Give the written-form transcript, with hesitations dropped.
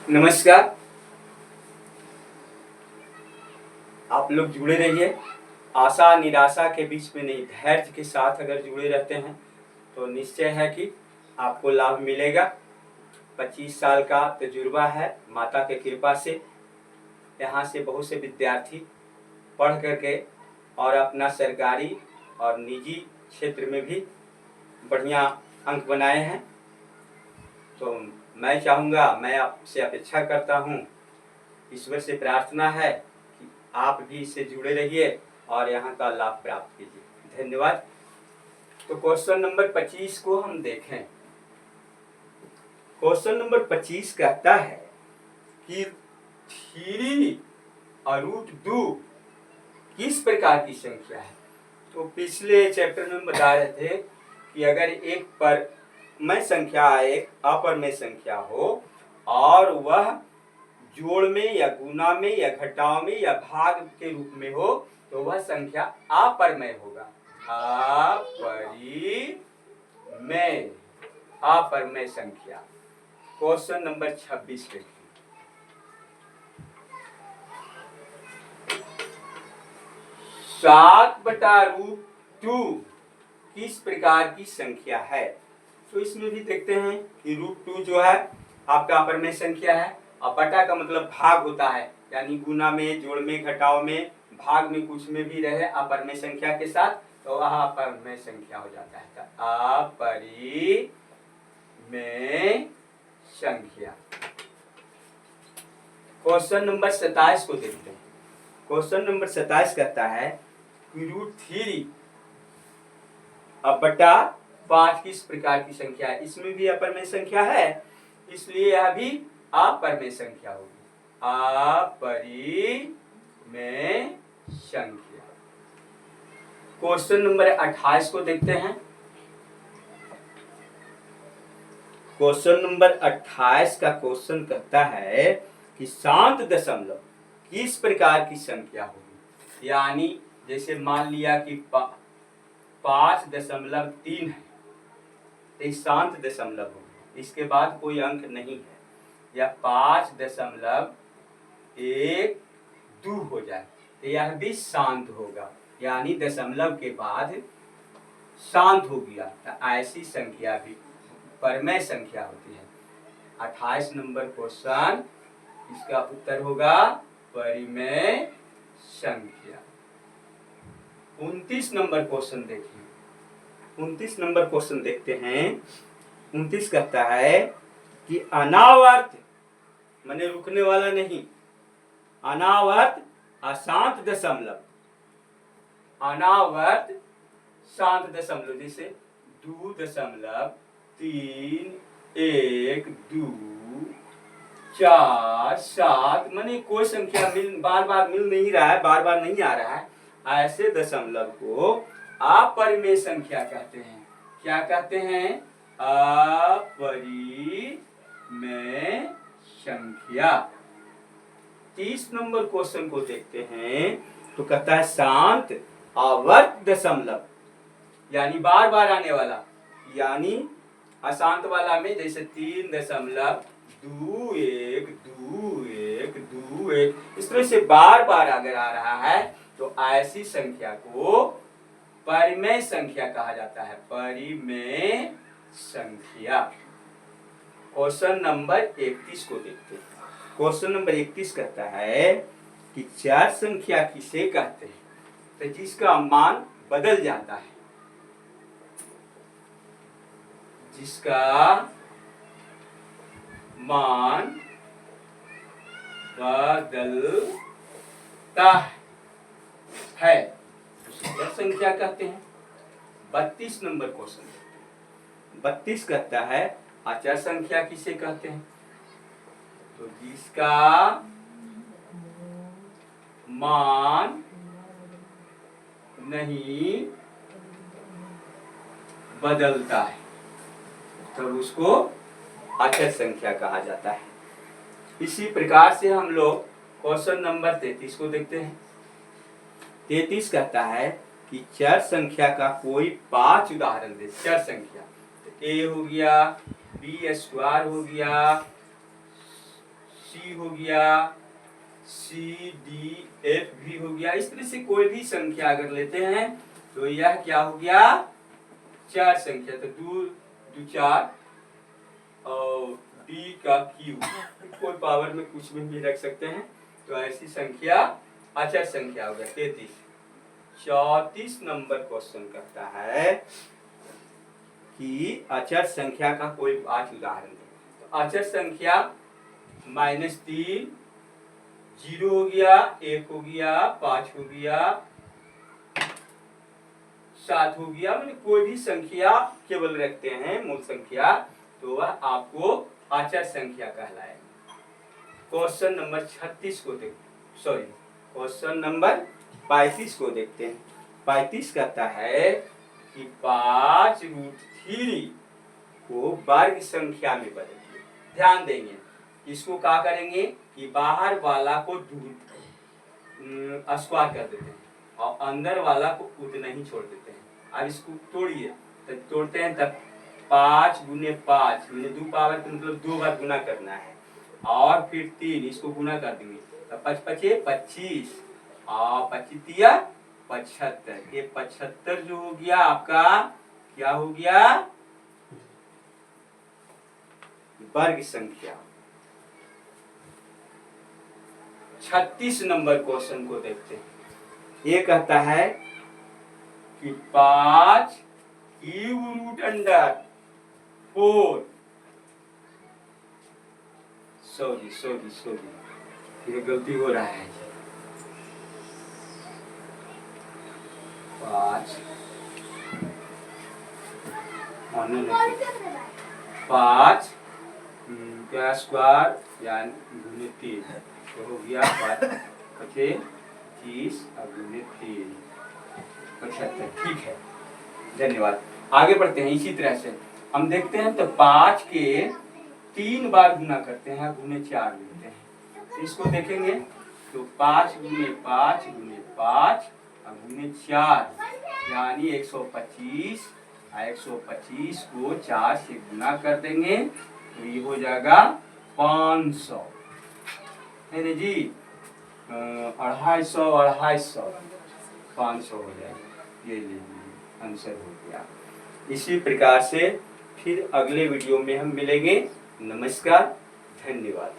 नमस्कार। आप लोग जुड़े रहिए। आशा निराशा के बीच में नहीं, धैर्य के साथ अगर जुड़े रहते हैं तो निश्चय है कि आपको लाभ मिलेगा। 25 साल का तजुर्बा है माता के कृपा से। यहाँ से बहुत से विद्यार्थी पढ़ करके और अपना सरकारी और निजी क्षेत्र में भी बढ़िया अंक बनाए हैं। तो मैं चाहूँगा, मैं आपसे अपेक्षा करता हूँ, ईश्वर से प्रार्थना है कि आप भी इससे जुड़े रहिए और यहाँ का लाभ प्राप्त कीजिए। धन्यवाद। तो क्वेश्चन नंबर 25 को हम देखें। क्वेश्चन नंबर 25 कहता है कि 3 और √2 किस प्रकार की संख्या है। तो पिछले चैप्टर में बता रहे थे कि अगर एक परमेय संख्या एक अपरमेय संख्या हो और वह जोड़ में या गुना में या घटाव में या भाग के रूप में हो तो वह संख्या अपरमेय होगा। अपरमेय संख्या। क्वेश्चन नंबर 26 देखिए। 7/√2 किस प्रकार की संख्या है। तो इसमें भी देखते हैं कि √2 जो है आपका अपरमेय संख्या है और बटा का मतलब भाग होता है, यानी गुना में, जोड़ में, घटाव में, भाग में कुछ में भी रहे अपरमेय संख्या के साथ तो वह अपरमेय संख्या हो जाता है। अपरिमेय संख्या। क्वेश्चन नंबर 27 को देखते हैं। क्वेश्चन नंबर 27 कहता है कि √3 बटा 5 किस प्रकार की संख्या है। इसमें भी अपरमेय संख्या है, इसलिए यह भी अपरमेय संख्या होगी। अपरिमेय संख्या। क्वेश्चन नंबर 28 को देखते हैं। क्वेश्चन नंबर 28 का क्वेश्चन कहता है कि शांत दशमलव किस प्रकार की संख्या होगी। यानी जैसे मान लिया कि 5.3 है तो शांत दशमलव होगी, इसके बाद कोई अंक नहीं है, या 5.12 हो जाए तो यह भी शांत होगा, यानी दशमलव के बाद शांत हो गया तो ऐसी संख्या भी परमेय संख्या होती है। 28 नंबर क्वेश्चन, इसका उत्तर होगा परिमेय संख्या। 29 नंबर क्वेश्चन देखिए। 29 नंबर क्वेश्चन देखते हैं। 29 कहता है कि अनावर्त माने रुकने वाला नहीं, अनावर्त अशांत दशमलव, अनावर्त शांत दशमलव जैसे 2.31247 माने कोई संख्या बार बार मिल नहीं रहा है, बार बार नहीं आ रहा है, ऐसे दशमलव को अपरिमेय संख्या कहते हैं। क्या कहते हैं? अपरिमेय संख्या। 30 नंबर क्वेश्चन को देखते हैं तो कहता है शांत आवर्त दशमलव, यानी बार बार आने वाला, यानी अशांत वाला में जैसे 3.2121 इस तरह से बार बार अगर आ रहा है तो ऐसी संख्या को परिमेय संख्या कहा जाता है। परिमेय संख्या। क्वेश्चन नंबर 31 को देखते हैं। क्वेश्चन नंबर 31 कहता है कि चार संख्या किसे कहते हैं, तो जिसका मान बदल जाता है, जिसका मान बदलता है उसे क्या संख्या कहते हैं। 32 नंबर क्वेश्चन। 32 कहता है अचर संख्या किसे कहते हैं, तो जिसका मान नहीं बदलता है तो उसको अचर संख्या कहा जाता है। इसी प्रकार से हम लोग क्वेश्चन नंबर 33 को देखते हैं। 33 कहता है कि चर संख्या का कोई 5 उदाहरण दे। चर संख्या तो a हो गया, b² हो गया, C हो गया, C D F भी हो गया। इस तरह से कोई भी संख्या अगर लेते हैं तो यह क्या हो गया, 4 संख्या। तो 2 2 4 और D का Q, कोई पावर में कुछ में भी रख सकते हैं। तो ऐसी संख्या अचर संख्या हो गया 33। 34 नंबर क्वेश्चन करता है कि अचर संख्या का कोई 5 उदाहरण दें। तो अचर संख्या -3, 0 हो गया, 1 हो गया, 5 हो गया, 7 हो गया। मैंने कोई भी संख्या केवल रखते हैं मूल संख्या, तो वह आपको अचर संख्या कहलाएगी। क्वेश्चन नंबर 36 को क्वेश्चन नंबर 35 को देखते हैं। 35 कहता है कि 5√3 को वर्ग संख्या में बदलिए। ध्यान देंगे, इसको क्या करेंगे कि बाहर वाला को स्क्वायर कर देते हैं और अंदर वाला को उतना ही छोड़ देते हैं। अब इसको तोड़िए, तब तोड़ते हैं तब 5 × 5 मैंने 2 पावर को मतलब 2 बार गुना करना है, और फिर 3 इसको गुना कर देंगे तो 5 5 25 और 25 75। ये 75 जो हो गया आपका क्या हो गया, वर्ग संख्या। 36 नंबर क्वेश्चन को देखते हैं। ये कहता है कि 5 √4 सॉरी ये गलती हो रहा है। 5 का स्क्वायर यानी × 3 तो हो गया 5 25 और × 3 75। ठीक है, धन्यवाद। आगे बढ़ते हैं। इसी तरह से हम देखते हैं तो 5 के 3 बार गुना करते हैं, × 4 लेते हैं। तो इसको देखेंगे तो 5 × 5 × 5 और × 4 यानी 125। 125 को 4 से गुना कर देंगे तो ये हो जाएगा 500 है ना जी। 250 500 हो जाएगा। ये लीजिए आंसर हो गया। इसी प्रकार से फिर अगले वीडियो में हम मिलेंगे। नमस्कार, धन्यवाद।